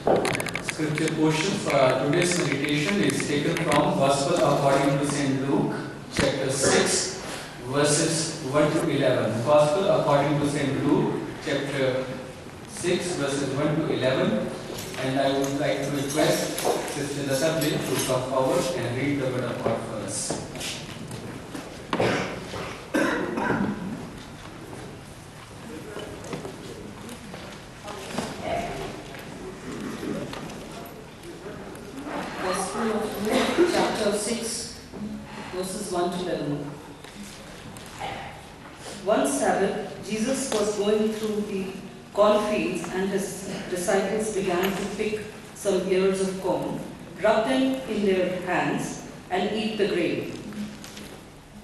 Scripture portion for today's meditation is taken from Gospel according to St. Luke, chapter 6, verses 1 to 11. Gospel according to St. Luke, chapter 6, verses 1 to 11. And I would like to request Sister Lasabli to come forward and read the word of God for us. Gospel of Luke, chapter 6, verses 1 to 11. One Sabbath, Jesus was going through the cornfields, and his disciples began to pick some ears of corn, rub them in their hands, and eat the grain.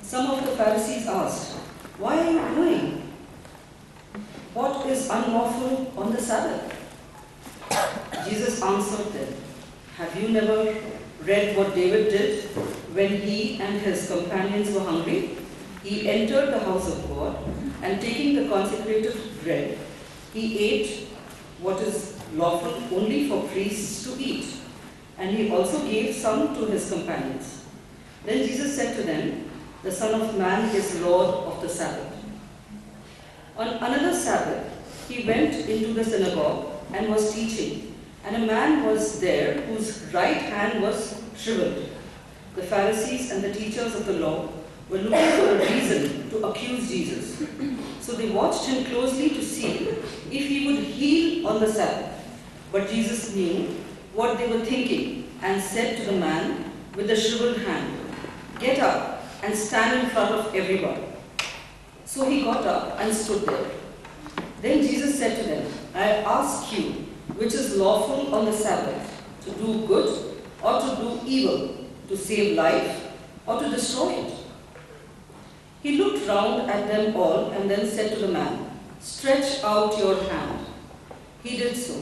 Some of the Pharisees asked, "Why are you doing what is unlawful on the Sabbath?" Jesus answered them, "Have you never read what David did when he and his companions were hungry? He entered the house of God, and taking the consecrated bread, he ate what is lawful only for priests to eat, and he also gave some to his companions." Then Jesus said to them, "The Son of Man is Lord of the Sabbath." On another Sabbath, he went into the synagogue and was teaching, and a man was there whose right hand was shriveled. The Pharisees and the teachers of the law were looking for a reason to accuse Jesus. So they watched him closely to see if he would heal on the Sabbath. But Jesus knew what they were thinking and said to the man with the shriveled hand, "Get up and stand in front of everyone." So he got up and stood there. Then Jesus said to them, "I ask you, which is lawful on the Sabbath, to do good or to do evil, to save life or to destroy it?" He looked round at them all and then said to the man, "Stretch out your hand." He did so,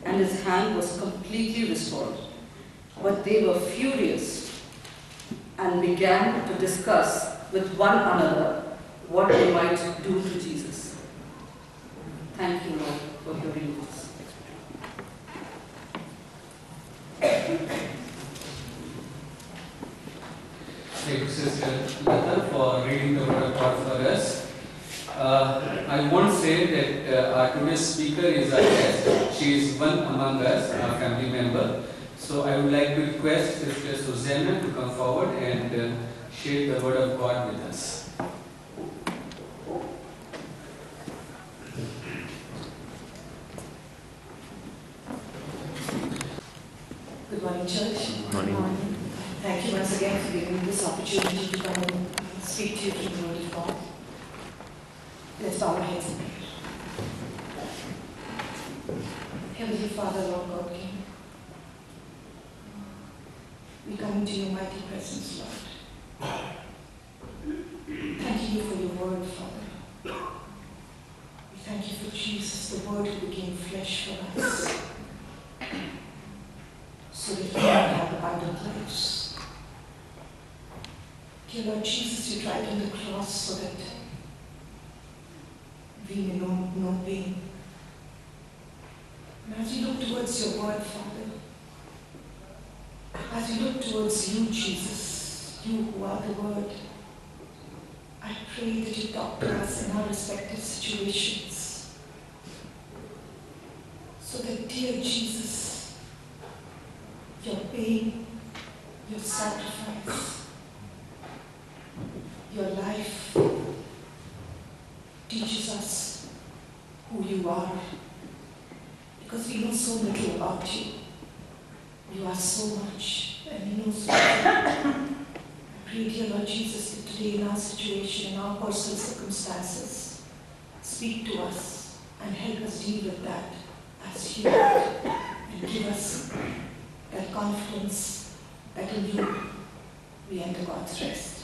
and his hand was completely restored. But they were furious and began to discuss with one another what they might do to Jesus. Thank you, Lord, for hearing this. Thank you, Sister Lata, for reading the word of God for us. I won't say that our today's speaker is our guest. She is one among us, our family member. So I would like to request Sister Susanna to come forward and share the word of God with us. Good morning, church. Good morning. Thank you once again for giving me this opportunity to come and speak to you from the Word of God. Let's bow our heads in prayer. Heavenly Father, Lord God King, we come into your mighty presence, Lord. Thank you for your word, Father. We thank you for Jesus, the Word who became flesh for us, so that we might have abundant lives. Dear Lord Jesus, you died on the cross so that we may know no pain. And as we look towards your word, Father, as we look towards you, Jesus, you who are the Word, I pray that you talk to us in our respective situations, so that, dear Jesus, your pain, your sacrifice, your life teaches us who you are, because we know so little about you. You are so much, and you know so much. I pray, dear Lord Jesus, that today in our situation, in our personal circumstances, speak to us and help us deal with that as you would, and give us that confidence that in you we enter God's rest.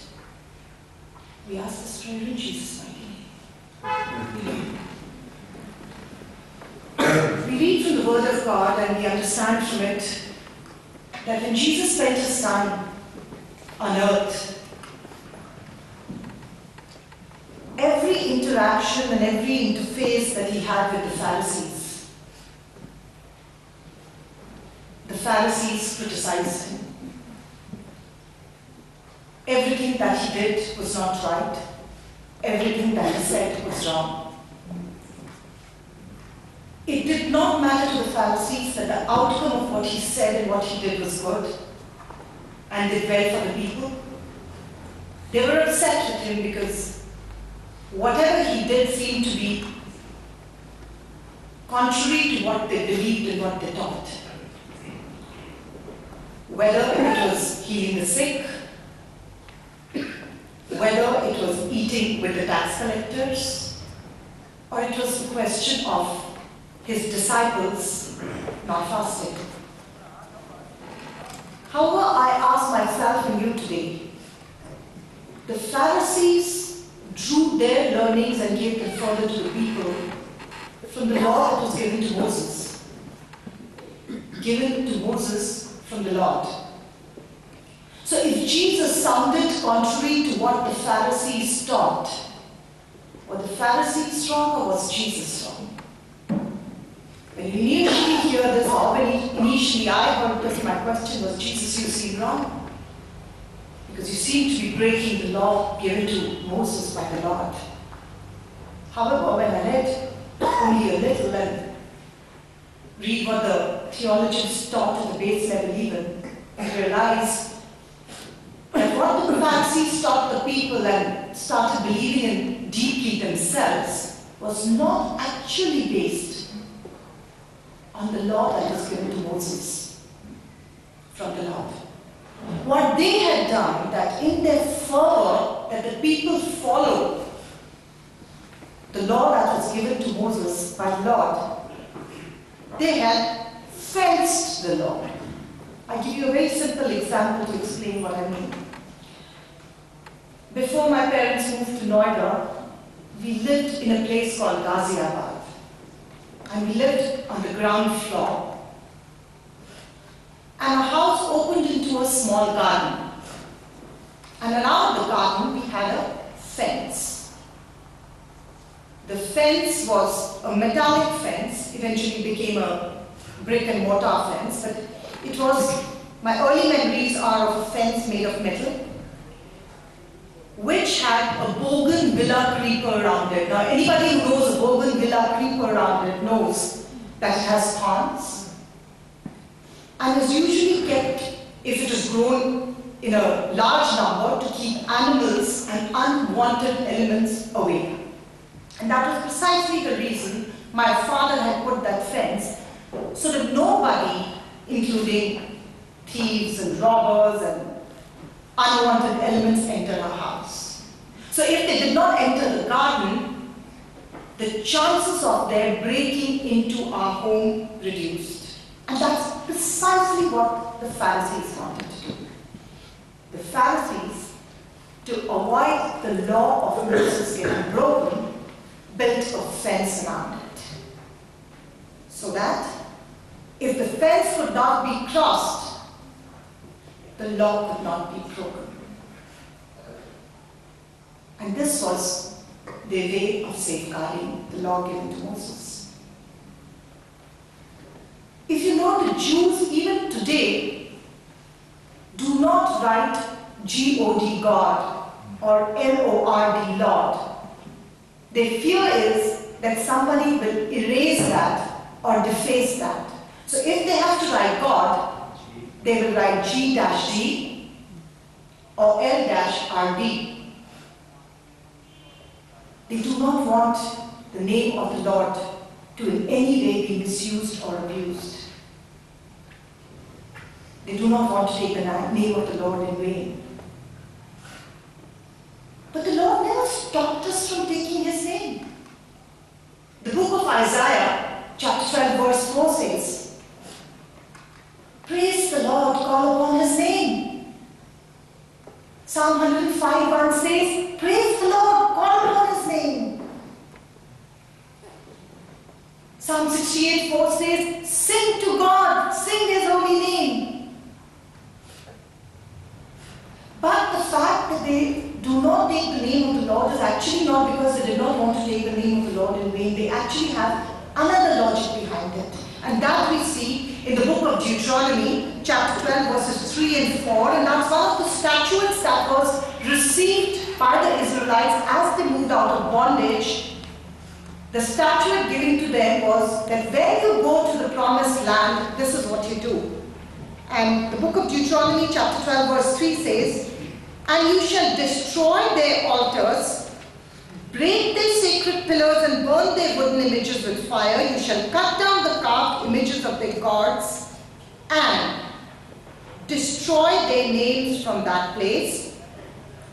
We ask this prayer in Jesus' mighty name. We read from the Word of God and we understand from it that when Jesus spent his time on earth, every interaction and every interface that he had with the Pharisees Pharisees criticized him. Everything that he did was not right. Everything that he said was wrong. It did not matter to the Pharisees that the outcome of what he said and what he did was good and did well for the people. They were upset with him because whatever he did seemed to be contrary to what they believed and what they taught. Whether it was healing the sick, whether it was eating with the tax collectors, or it was the question of his disciples not fasting. However, I ask myself and you today, the Pharisees drew their learnings and gave them further to the people from the law that was given to Moses. Given to Moses from the Lord. So if Jesus sounded contrary to what the Pharisees taught, were the Pharisees wrong or was Jesus wrong? When you initially hear this, or when initially I heard this, my question was, Jesus, you seem wrong. Because you seem to be breaking the law given to Moses by the Lord. However, when I read only a little and read what the theologians taught at the base level even, I realized that what the Pharisees taught the people and started believing in deeply themselves was not actually based on the law that was given to Moses from the Lord. What they had done, that in their fervor that the people followed the law that was given to Moses by the Lord, they had fenced the law. I'll give you a very simple example to explain what I mean. Before my parents moved to Noida, we lived in a place called Ghaziabad. And we lived on the ground floor. And our house opened into a small garden. And around the garden we had a fence. The fence was a metallic fence, eventually became a brick and mortar fence, but it was, my early memories are of a fence made of metal, which had a bougainvillea creeper around it. Now, anybody who knows a bougainvillea creeper around it knows that it has thorns and is usually kept, if it is grown in a large number, to keep animals and unwanted elements away. And that was precisely the reason my father had put that fence, so that nobody, including thieves and robbers and unwanted elements, enter our house. So if they did not enter the garden, the chances of their breaking into our home reduced. And that's precisely what the Pharisees wanted to do. The Pharisees, to avoid the law of Moses getting broken, built a fence around it. So that if the fence could not be crossed, the law could not be broken. And this was their way of safeguarding the law given to Moses. If you know, the Jews even today do not write G-O-D, God, or L-O-R-D, Lord. Their fear is that somebody will erase that or deface that. So if they have to write God, they will write G-D or L-RD. They do not want the name of the Lord to in any way be misused or abused. They do not want to take the name of the Lord in vain. But the Lord never stopped us from taking His name. The book of Isaiah, chapter 12, verse 4 says, praise the Lord, call upon His name. Psalm 105:1 says, praise the Lord, call upon His name. Psalm 68:4 says, sing to God, sing His holy name. But the fact that they do not take the name of the Lord is actually not because they did not want to take the name of the Lord in vain. They actually have another logic behind it. And that we see in the book of Deuteronomy, chapter 12, verses 3 and 4, and that's one of the statutes that was received by the Israelites as they moved out of bondage. The statute given to them was that when you go to the promised land, this is what you do. And the book of Deuteronomy, chapter 12, verse 3 says, "And you shall destroy their altars, break their sacred pillars and burn their wooden images with fire. You shall cut down the carved images of their gods and destroy their names from that place."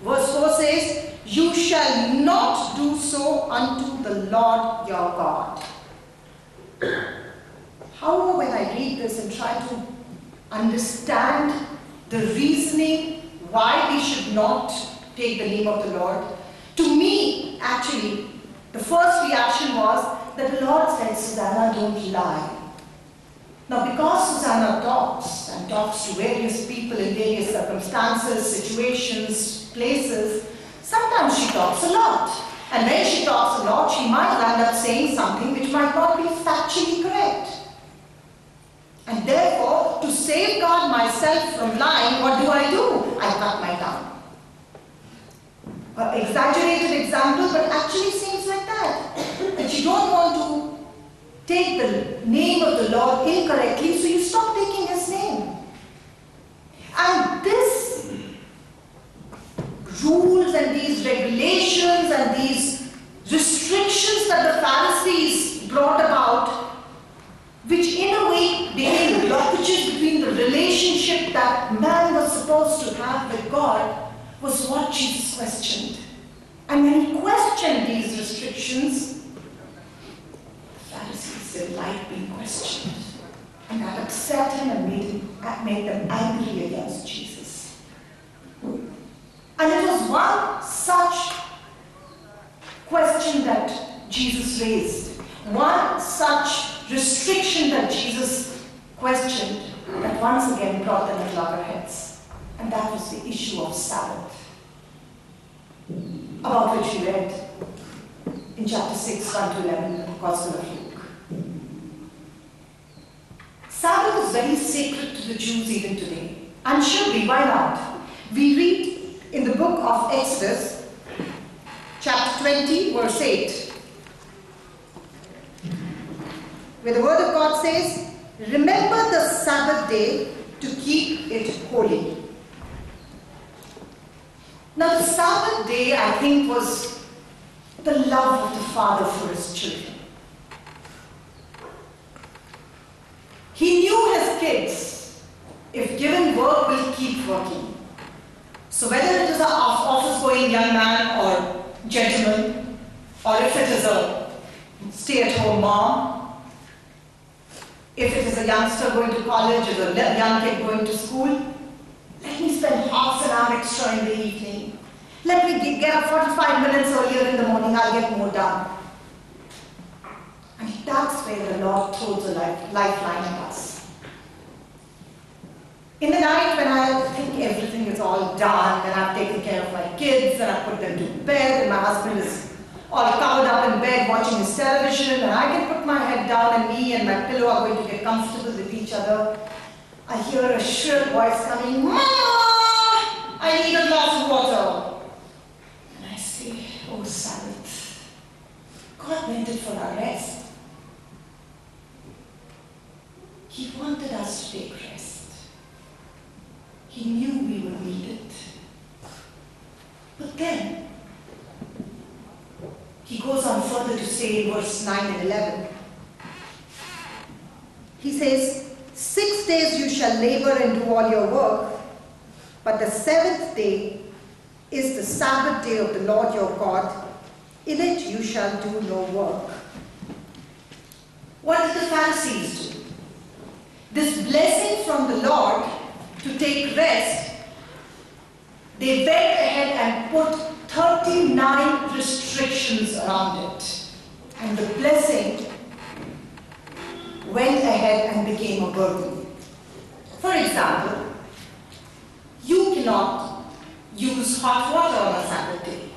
Verse 4 says, "You shall not do so unto the Lord your God." However, when I read this and try to understand the reasoning why we should not take the name of the Lord, to me, actually, the first reaction was that the Lord said, "Susanna, don't lie." Now, because Susanna talks and talks to various people in various circumstances, situations, places, sometimes she talks a lot. And when she talks a lot, she might land up saying something which might not be factually correct. And therefore, to safeguard myself from lying, what do? I cut my tongue. An exaggerated example, but actually seems like that. That you don't want to take the name of the Lord incorrectly, so you stop taking His name. And this rules and these regulations and these restrictions that the Pharisees brought about, which in a way became blockages between the relationship that man was supposed to have with God, was what Jesus questioned. And when He questioned these restrictions, the Pharisees didn't like being questioned. And that upset Him and made them angry against Jesus. And it was one such question that Jesus raised, one such restriction that Jesus questioned, that once again brought them at loggerheads. And that was the issue of Sabbath, about which we read in chapter 6, 1 to 11, in the Gospel of Luke. Sabbath is very sacred to the Jews even today. And should be, why not? We read in the book of Exodus, chapter 20, verse 8, where the word of God says, "Remember the Sabbath day to keep it holy." Now, the Sabbath day, I think, was the love of the Father for His children. He knew His kids, if given work, will keep working. So whether it is an office-going young man or gentleman, or if it is a stay-at-home mom, if it is a youngster going to college or a young kid going to school, let me spend half an hour extra in the evening. Let me get up 45 minutes earlier in the morning, I'll get more done. And that's where the Lord throws a lifeline at us. In the night when I think everything is all done, and I've taken care of my kids, and I've put them to bed, and my husband is all covered up in bed watching his television, and I can put my head down and me and my pillow are going to get comfortable with each other, I hear a shrill voice coming, "Mama, I need a glass of water." And I say, "Oh, Sabbath, God meant it for our rest. He wanted us to take rest. He knew we would need it." But then, He goes on further to say in verse 9 and 11, He says, "6 days you shall labor and do all your work, but the 7th day is the Sabbath day of the Lord your God. In it you shall do no work." What did the Pharisees do? This blessing from the Lord to take rest, they went ahead and put 39 restrictions around it. And the blessing went ahead and became a burden. For example, you cannot use hot water on a Sabbath day.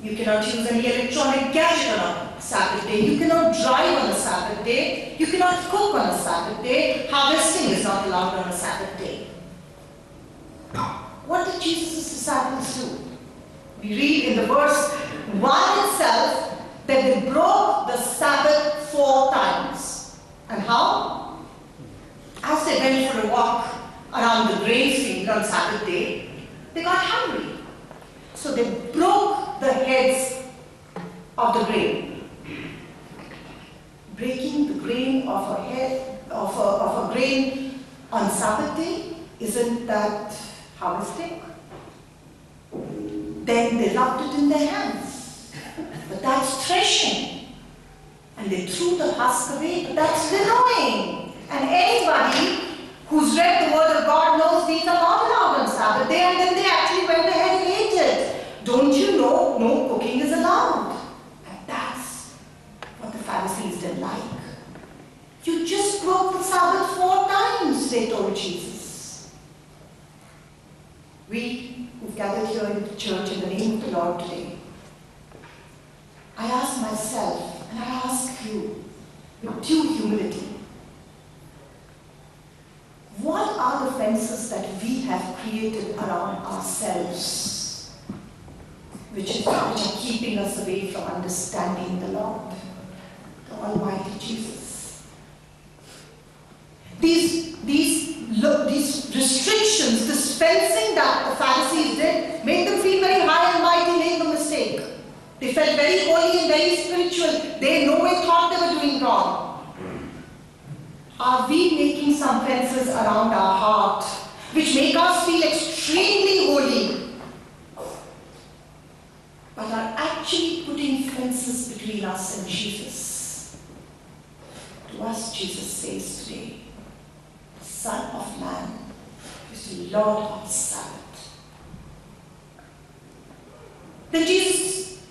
You cannot use any electronic gadget on a Sabbath day. You cannot drive on a Sabbath day. You cannot cook on a Sabbath day. Harvesting is not not allowed on a Sabbath day. What did Jesus' disciples do? We read in the verse 1 itself that they broke the Sabbath 4 times. And how? As they went for a walk around the grain field on Sabbath day, they got hungry. So they broke the heads of the grain. Breaking the grain of a grain on Sabbath day, isn't that harvesting? Then they rubbed it in their hands. But that's threshing. And they threw the husk away, but that's winnowing. And anybody who's read the word of God knows these are not allowed on Sabbath day, and then they actually went ahead and ate it. Don't you know, no cooking is allowed? And that's what the Pharisees didn't like. You just broke the Sabbath 4 times, they told Jesus. We who've gathered here in the church in the name of the Lord today, I ask myself, and I ask you, with due humility, what are the fences that we have created around ourselves, which are keeping us away from understanding the Lord, the Almighty Jesus? These restrictions, this fencing that the Pharisees did, made them feel very high and mighty, made the mistake. They felt very holy and very spiritual. They know they thought they were doing wrong. Are we making some fences around our heart which make us feel extremely holy, but are actually putting fences between us and Jesus? To us, Jesus says today, Son of Man is Lord of the Sabbath. Then Jesus,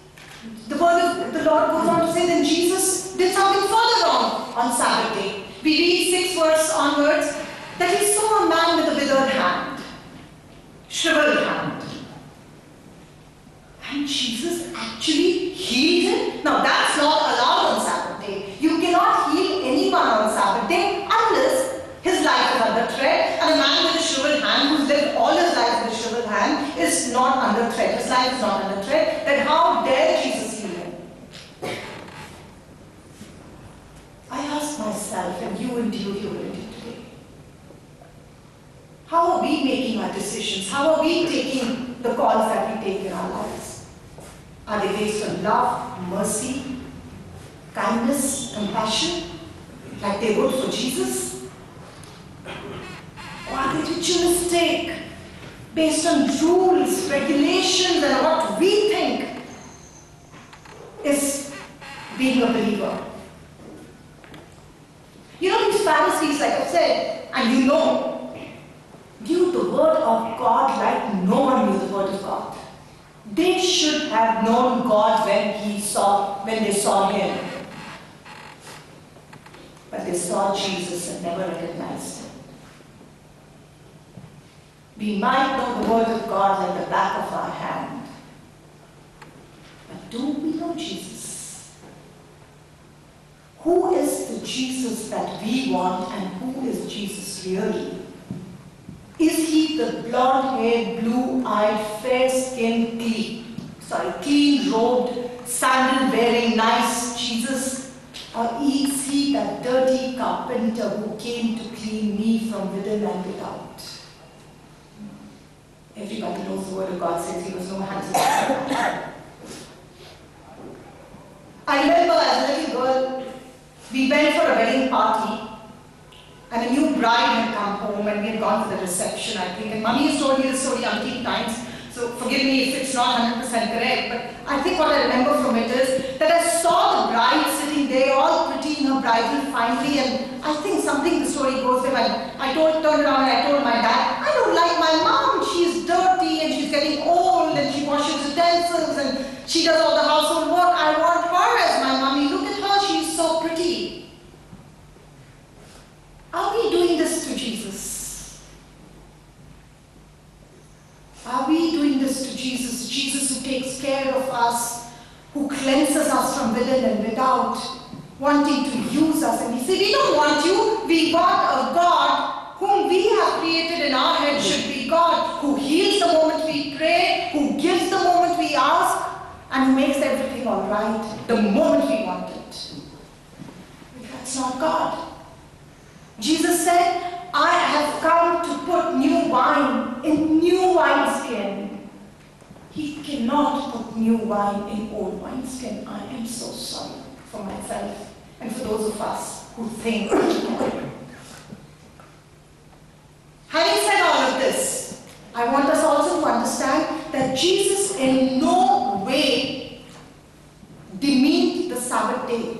the word of the Lord goes on to say, then Jesus did something further wrong on Sabbath day. We read 6 verse onwards that he saw a man with a withered hand, shriveled hand. And Jesus actually healed him. Now that's not allowed on Sabbath day. You cannot heal anyone on Sabbath day unless his life is under threat. And a man with a shriveled hand who's lived all his life with a shriveled hand is not under threat. His life is not under threat. Then how dare Jesus heal him? I ask myself and you in due humility today, how are we making our decisions? How are we taking the calls that we take in our lives? Are they based on love, mercy, kindness, compassion, like they would for Jesus? Or are they ritualistic, based on rules, regulations, and what we think is being a believer? You know, these Pharisees, like I said, and you know, knew the word of God like no one knew the word of God. They should have known God when they saw him. But they saw Jesus and never recognized him. We might know the word of God like the back of our hand. But do we know Jesus? Who is the Jesus that we want, and who is Jesus really? Is he the blonde-haired, blue-eyed, fair-skinned, clean-robed, sandal-wearing, nice Jesus? Or is he that dirty carpenter who came to clean me from within and without? Everybody knows the word of God says he was no handsome. I remember as a little girl, we went for a wedding party, and a new bride had come home, and we had gone for the reception, I think. And Mummy has told me this story umpteen times, so forgive me if it's not 100% correct, but I think what I remember from it is that I saw the bride sitting there, all pretty in her bridal finery, and I think something, the story goes there, I turned around and I told my dad, I don't like my mom, she's dirty and she's getting old and she washes utensils and she does all the household work. I want her as my mommy. Look at her, she's so pretty. Are we doing this to Jesus? Are we doing this to Jesus? Jesus who takes care of us, who cleanses us from within and without, wanting to use us. And we say, we don't want you, we want a God whom our right the moment we want it. But that's not God. Jesus said, I have come to put new wine in new wineskin. He cannot put new wine in old wineskin. I am so sorry for myself and for those of us who think that he can. Having said all of this, I want us also to understand that Jesus in no way demeaned the Sabbath day.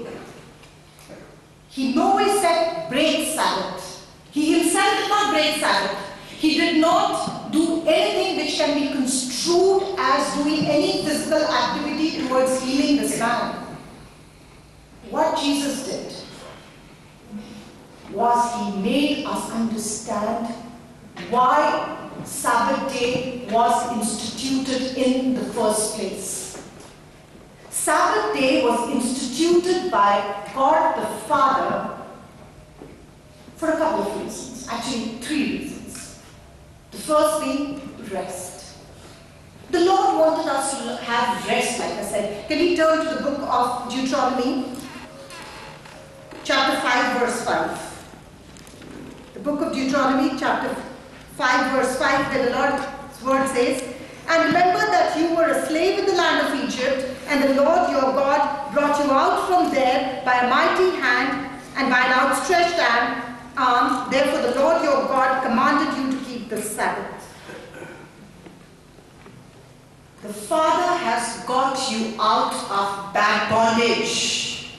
He no way said break Sabbath. He himself did not break Sabbath. He did not do anything which can be construed as doing any physical activity towards healing this man. What Jesus did was he made us understand why Sabbath day was instituted in the first place. Sabbath day was instituted by God the Father for a couple of reasons, actually 3 reasons. The first being rest. The Lord wanted us to have rest, like I said. Can we turn to the book of Deuteronomy, chapter 5, verse 5. The book of Deuteronomy, chapter 5, verse 5, where the Lord's word says, and remember that you were a slave in the land of Egypt, and the Lord your God brought you out from there by a mighty hand and by an outstretched arm. Therefore the Lord your God commanded you to keep the Sabbath. The Father has got you out of bad bondage.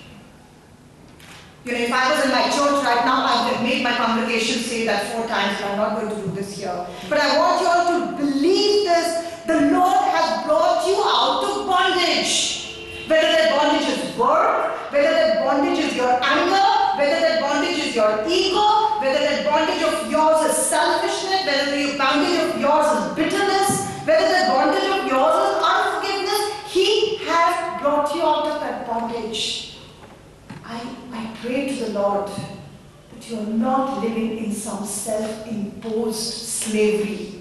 You know, if I was in my church right now, I would have made my congregation say that 4 times, but I'm not going to do this here. But I want you all to believe this. The Lord has brought you out of bondage. Whether that bondage is work, whether that bondage is your anger, whether that bondage is your ego, whether that bondage of yours is selfishness, whether the bondage of yours is bitterness, whether that bondage of yours is unforgiveness, He has brought you out of that bondage. I pray to the Lord that you are not living in some self-imposed slavery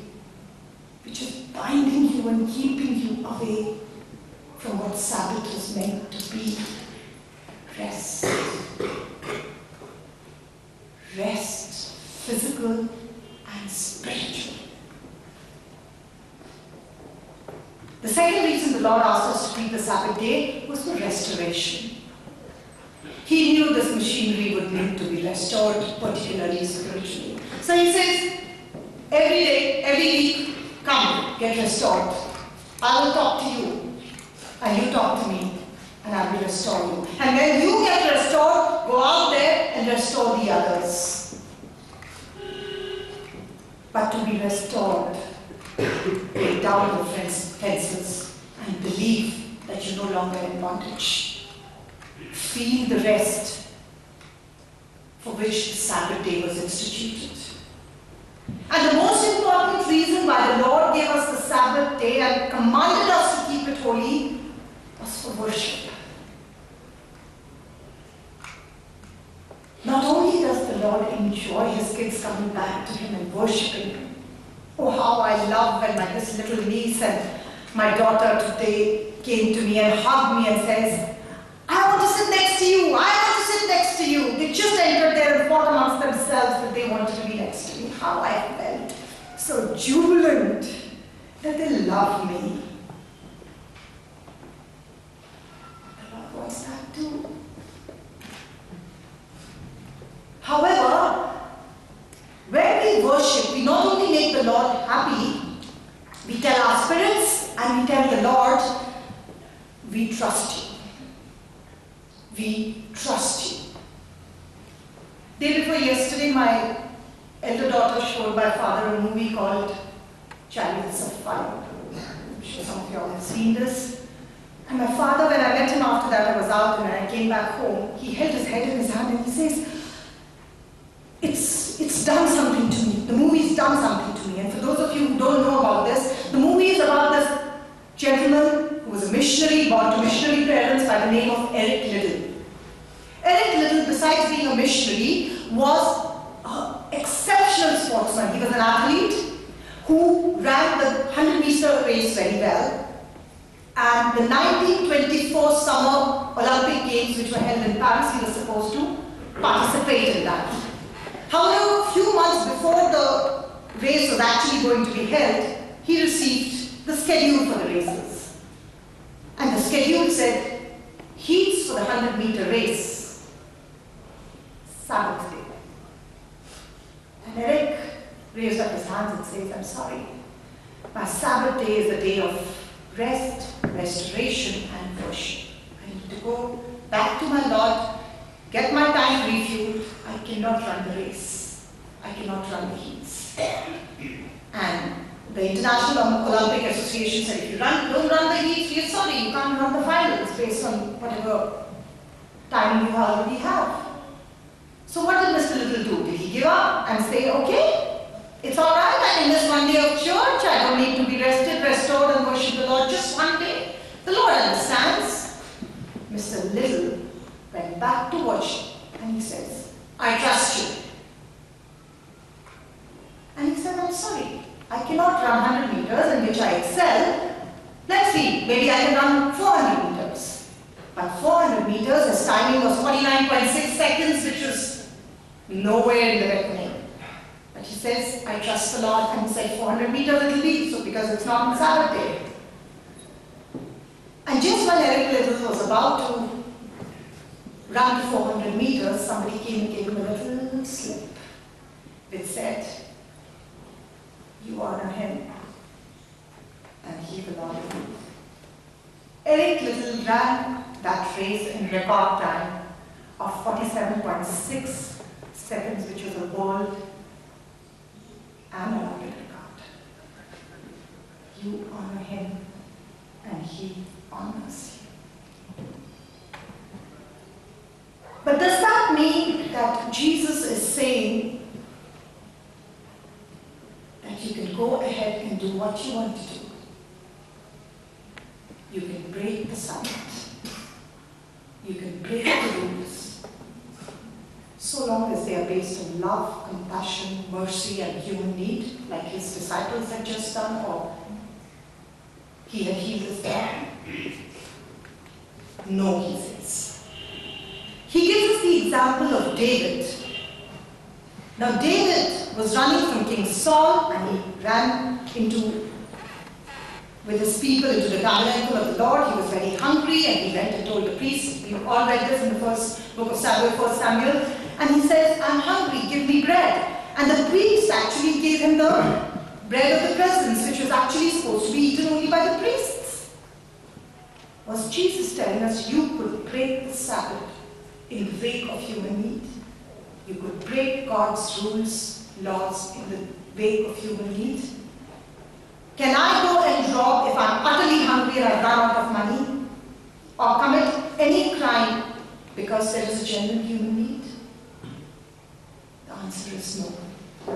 which is binding you and keeping you away from what Sabbath was meant to be. Rest. Rest, physical and spiritual. The second reason the Lord asked us to keep the Sabbath day was for restoration. He knew this machinery would need to be restored, particularly spiritually. So He says, every day, every week, come, get restored. I will talk to you, and you talk to me, and I will restore you. And when you get restored, go out there and restore the others. But to be restored, break down the fences and believe that you're no longer in bondage. Feel the rest for which the Sabbath day was instituted. And the most important reason why the Lord gave us the Sabbath day and commanded us to keep it holy was for worship. Not only does the Lord enjoy His kids coming back to Him and worshiping Him. Oh, how I love when this little niece and my daughter today came to me and hugged me and says, I want to sit next to you. I want to sit next to you. They just entered there and fought amongst themselves that they wanted to be next to me. How I felt so jubilant that they love me. The Lord wants that too. However, when we worship, we not only make the Lord happy, we tell our spirits and we tell the Lord, we trust you. We trust you. Day before yesterday, my elder daughter showed my father a movie called Chariots of Fire. I'm sure some of you all have seen this. And my father, when I met him after that, I was out and when I came back home, he held his head in his hand and he says, it's done something to me. The movie's done something to me. And for those of you who don't know about this, the movie is about this gentleman who was a missionary, born to missionary parents by the name of Eric Liddell. Eric Liddell, besides being a missionary, was an exceptional sportsman. He was an athlete who ran the 100-meter race very well. And the 1924 Summer Olympic Games, which were held in Paris, he was supposed to participate in that. However, a few months before the race was actually going to be held, he received the schedule for the races. And the schedule said, heats for the 100-meter race, Sabbath day. And Eric raised up his hands and says, I'm sorry, my Sabbath day is a day of rest, restoration, and worship. I need to go back to my Lord, get my tank refueled. I cannot run the race. I cannot run the heats. And the International Olympic Association said, if you don't run the heats, we're sorry, you can't run the finals based on whatever timing you already have. So what did Mr. Little do? Did he give up and say, okay, it's all right, I can miss one day of church, I don't need to be rested, restored, and worship the Lord just one day. The Lord understands. Mr. Little went back to worship and he says, I trust you. And he said, I'm sorry, I cannot run 100 meters in which I excel. Let's see, maybe I can run 400 meters. But 400 meters, his timing was 49.6 seconds, which was nowhere in the reckoning. But he says, I trust the Lord, and he said 400 meters it will be, so because it's not on Sabbath day. And just when Eric Little was about to run to 400 meters, somebody came and gave him a little slip which said, you honor him, and he will honor you. Eric Little ran that race in record time of 47.6 seconds, which was a world and Olympic record. You honor him, and he honors you. But does that mean that Jesus is saying that you can go ahead and do what you want to do? You can break the Sabbath. You can break the rules, so long as they are based on love, compassion, mercy, and human need, like his disciples had just done, or he had healed his dad. No, he says. He gives us the example of David. Now, David was running from King Saul, and he ran with his people into the tabernacle of the Lord. He was very hungry, and he went and told the priest. We all read this in the first book of Samuel, 1 Samuel. And he says, I'm hungry, give me bread. And the priest actually gave him the bread of the presence, which was actually supposed to be eaten only by the priests. Was Jesus telling us you could break the Sabbath in the wake of human need? You could break God's rules, laws in the wake of human need? Can I go and rob if I'm utterly hungry and I've run out of money? Or commit any crime because there is a genuine human need? The answer is no.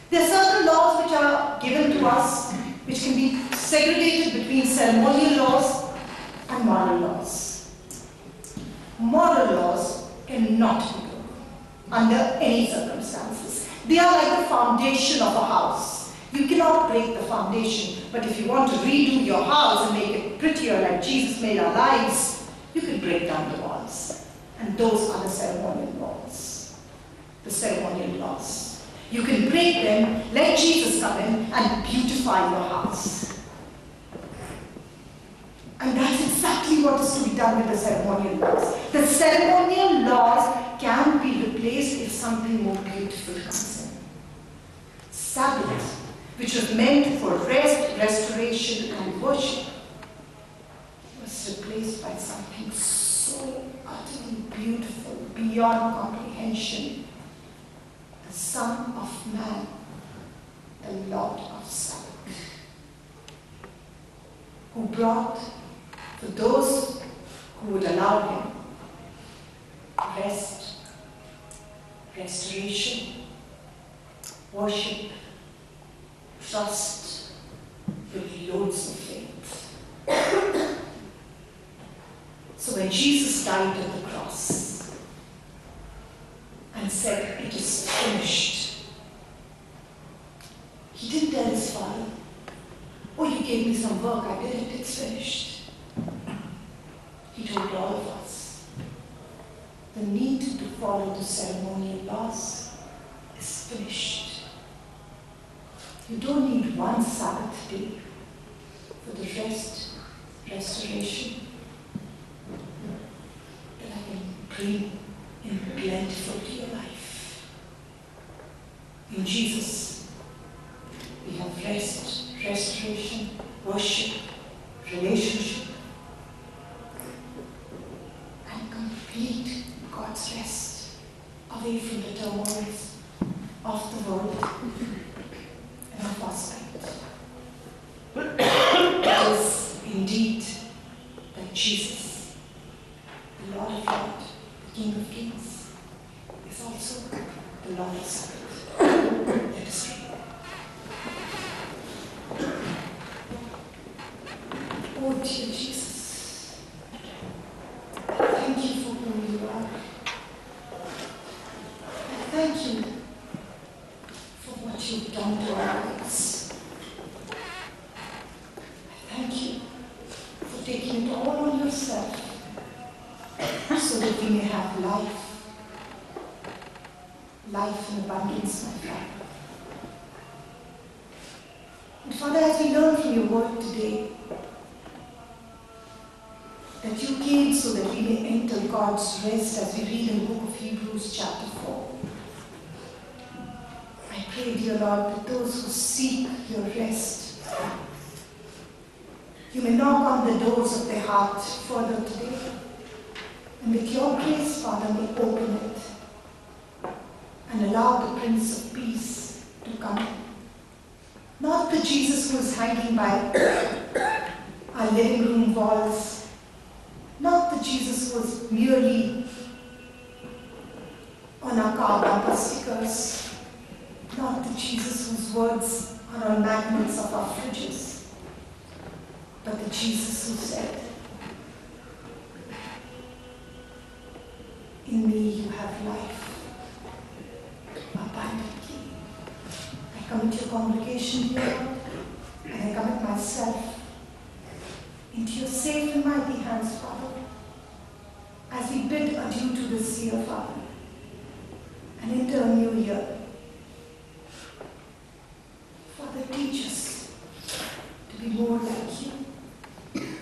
There are certain laws which are given to us which can be segregated between ceremonial laws and moral laws. Moral laws cannot be broken under any circumstances. They are like the foundation of a house. You cannot break the foundation, but if you want to redo your house and make it prettier like Jesus made our lives, you can break down the walls. And those are the ceremonial laws. The ceremonial laws. You can break them, let Jesus come in and beautify your house. And that's exactly what is to be done with the ceremonial laws. The ceremonial laws can be replaced if something more beautiful comes in. Sabbath, which was meant for rest, restoration, and worship, was replaced by something so utterly beautiful, beyond comprehension. The Son of Man, the Lord of Sabbath, who brought for those who would allow him rest, restoration, worship, trust, with loads of faith. So when Jesus died on the cross and said, "It is finished," he didn't tell his Father, "Oh, you gave me some work, I did it, it's finished." told all of us, the need to follow the ceremonial laws is finished. You don't need one Sabbath day for the restoration that I can bring in plentiful to your life. In Jesus, we have rest, restoration, worship, relationship, and complete God's rest away from the turmoils of the world and of our spirit. It is indeed that Jesus, the Lord of Lords, the King of Kings, is also the Lord of Sabbath. Let us pray. Oh dear Jesus, thank you for who you are. I thank you for what you've done to our lives. I thank you for taking it all on yourself so that we may have life in abundance, my Father. And Father, as we learn from your word today, that you came so that we may enter God's rest, as we read in the book of Hebrews chapter 4. I pray, dear Lord, that those who seek your rest, you may knock on the doors of their heart further today, and with your grace, Father, may open it and allow the Prince of Peace to come. Not the Jesus who is hanging by our living room walls, not the Jesus who is merely on our car bumper stickers, not the Jesus whose words are on magnets of our fridges, but the Jesus who said, "In me you have life abundantly." I commit your congregation here, and I commit myself into your safe and mighty hands, Father, as we bid adieu to this year, Father, and enter a new year. Father, teach us to be more like you.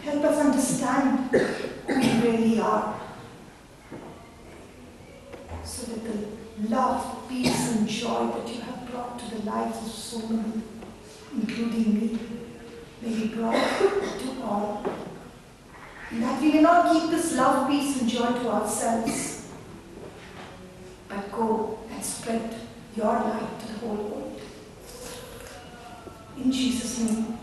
Help us understand who we really are, so that the love, peace, and joy that you have brought to the lives of so many, including me, may be brought to all. And that we may not keep this love, peace, and joy to ourselves, but go and spread your light to the whole world. In Jesus' name.